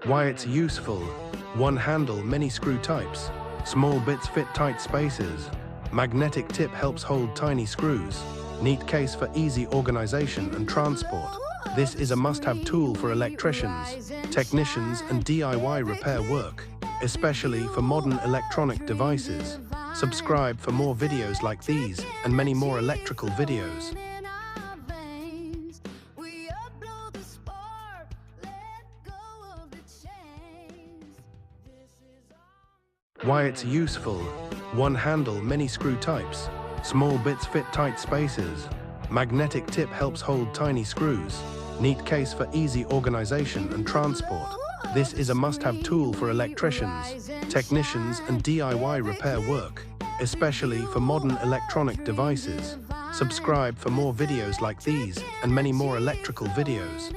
Why it's useful. One handle, many screw types. Small bits fit tight spaces. Magnetic tip helps hold tiny screws. Neat case for easy organization and transport. This is a must-have tool for electricians, technicians and DIY repair work, especially for modern electronic devices. Subscribe for more videos like these and many more electrical videos. Why it's useful. One handle, many screw types. Small bits fit tight spaces. Magnetic tip helps hold tiny screws. Neat case for easy organization and transport. This is a must-have tool for electricians, technicians and DIY repair work, especially for modern electronic devices. Subscribe for more videos like these and many more electrical videos.